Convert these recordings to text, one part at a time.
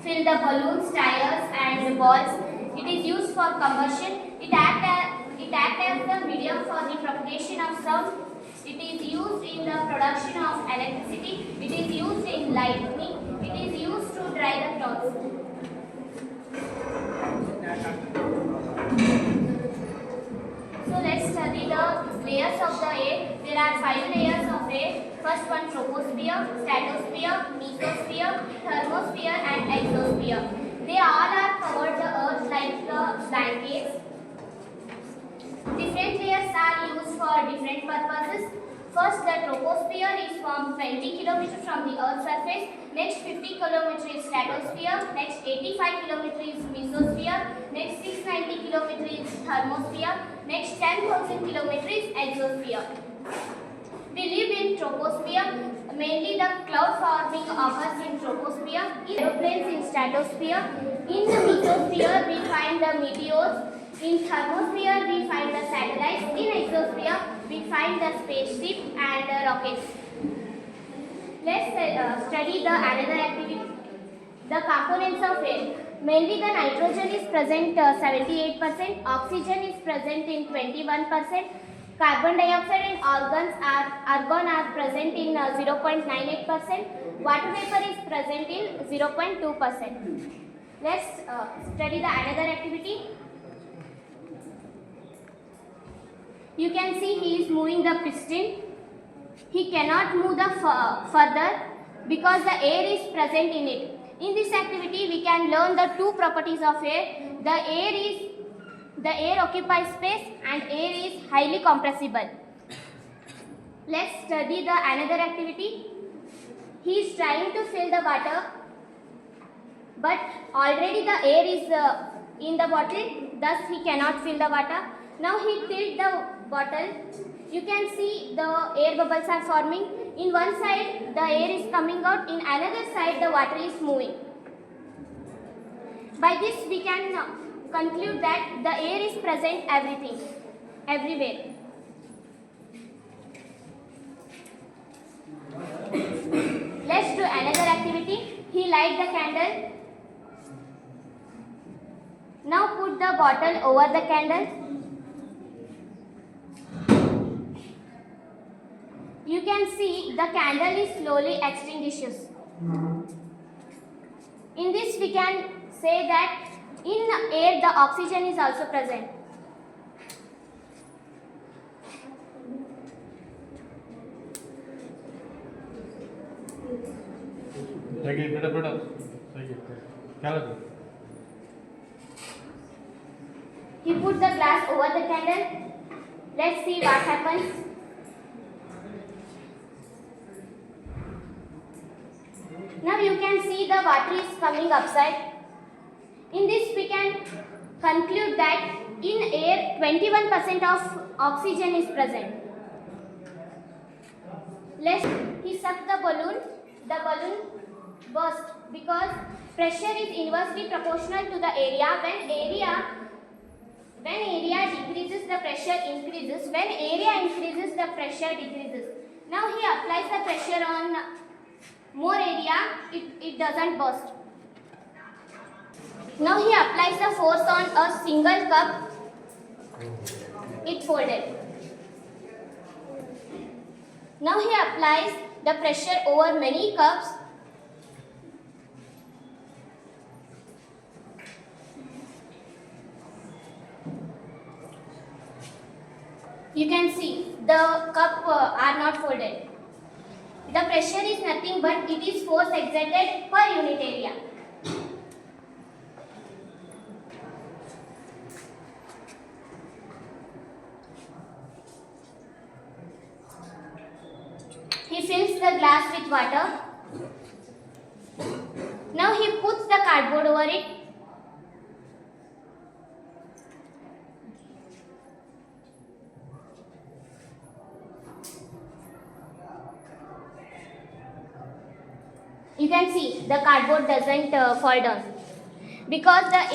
fill the balloons, tires and balls. It is used for combustion. It acts as the medium for the propagation of sound. It is used in the production of electricity. It is used in lightning. It is used to dry the clothes. So let's study the layers of the air. There are 5 layers of air. First one, troposphere, stratosphere, mesosphere, thermosphere and exosphere. They all are covered the earth like the blankets. Different layers are used for different purposes. First, the troposphere is from 20 km from the earth's surface. Next, 50 km is stratosphere. Next, 85 km is mesosphere. Next, 690 km is thermosphere. Next, 10,000 km is exosphere. We live in troposphere. Mainly the cloud forming occurs in troposphere. Aeroplanes in stratosphere. In the mesosphere, we find the meteors. In thermosphere, we find the satellites. In exosphere, we find the spaceship and the rockets. Let's study the another activity. The components of air. Mainly the nitrogen is present 78%, oxygen is present in 21%, carbon dioxide and argon are present in 0.98%, water vapor is present in 0.2%. Let's study the another activity. You can see he is moving the piston. He cannot move the further because the air is present in it. In this activity, we can learn the two properties of air. The air occupies space and air is highly compressible. Let's study the another activity. He is trying to fill the water, but already the air is in the bottle, thus he cannot fill the water. Now he tilts the bottle. You can see the air bubbles are forming. In one side the air is coming out, in another side the water is moving. By this we can conclude that the air is present everywhere. Let's do another activity. He light the candle. Now put the bottle over the candle. You can see the candle is slowly extinguishes. In this we can say that in air the oxygen is also present. He put the glass over the candle. Let's see what happens. Now you can see the water is coming upside. In this we can conclude that in air 21% of oxygen is present. He sucked the balloon burst because pressure is inversely proportional to the area. When area decreases, the pressure increases. When area increases, the pressure decreases. Now he applies the pressure on more area, it doesn't burst. Now he applies the force on a single cup, it folded. Now he applies the pressure over many cups. You can see the cup are not folded. The pressure is nothing but it is force exerted per unit area. He fills the glass with water. Now he puts the cardboard over it. You can see the cardboard doesn't fall down because the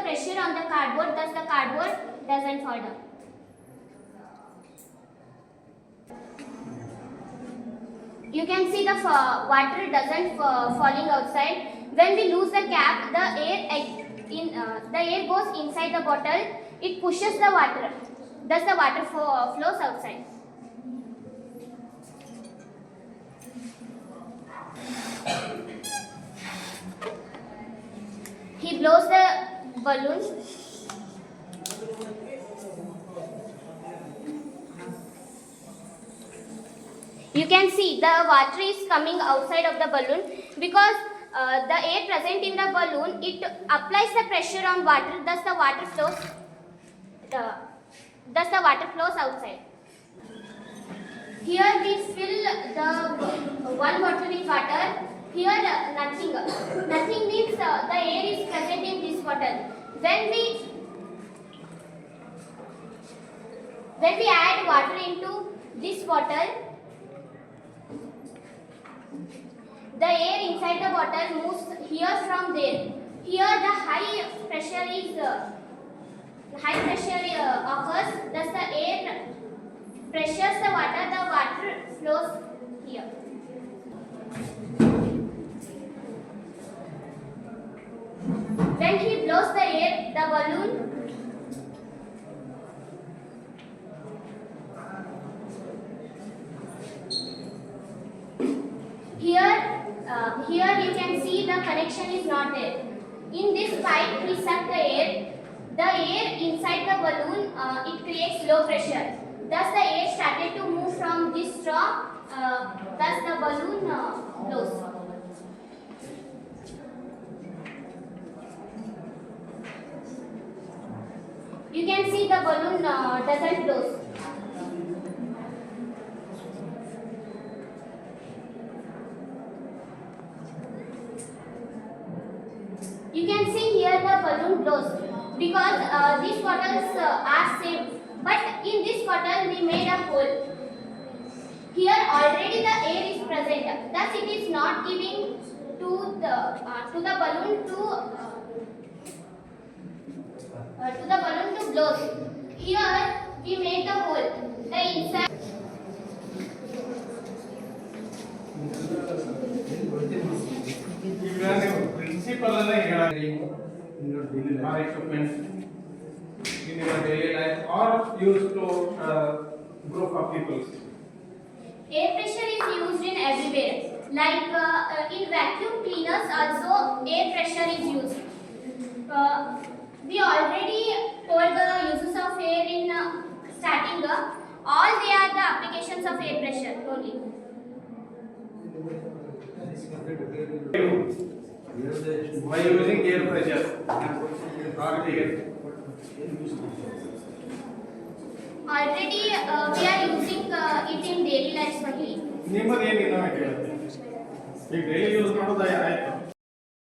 pressure on the cardboard, thus the cardboard doesn't fall down. You can see the water doesn't falling outside. When we lose the cap, the air goes inside the bottle. It pushes the water. Thus the water flows outside. He blows the balloon. You can see the water is coming outside of the balloon because the air present in the balloon, it applies the pressure on water, thus the water flows. Thus the water flows outside. Here we fill the one bottle with water. Here nothing. Nothing means the air is present in this bottle. When we add water into this bottle, the air inside the bottle moves here from there. Here the high pressure occurs. Thus the air pressures the water flows here. When he blows the air, the balloon here you can see the connection is not there. In this pipe we suck the air. The air inside the balloon it creates low pressure. Thus the air started to move from this straw. Thus the balloon blows. You can see the balloon doesn't blow. You can see here the balloon blows because these bottles are safe. But in this bottle we made a hole. Here already the air is present. Thus it is not giving to the balloon to blow. Here we made the hole. The inside. Principle in your daily life, equipment in your daily life, or used to group of people. Air pressure is used in everywhere. Like in vacuum cleaners also air pressure is used. We already told the uses of air in starting. All they are the applications of air pressure only. By using air pressure or air. Already we are using it in daily life only. ನಿಮ್ಮದು ಏನಿಲ್ಲ ಈಗ daily use ಮಾಡೋದು ಆಯ್ತು.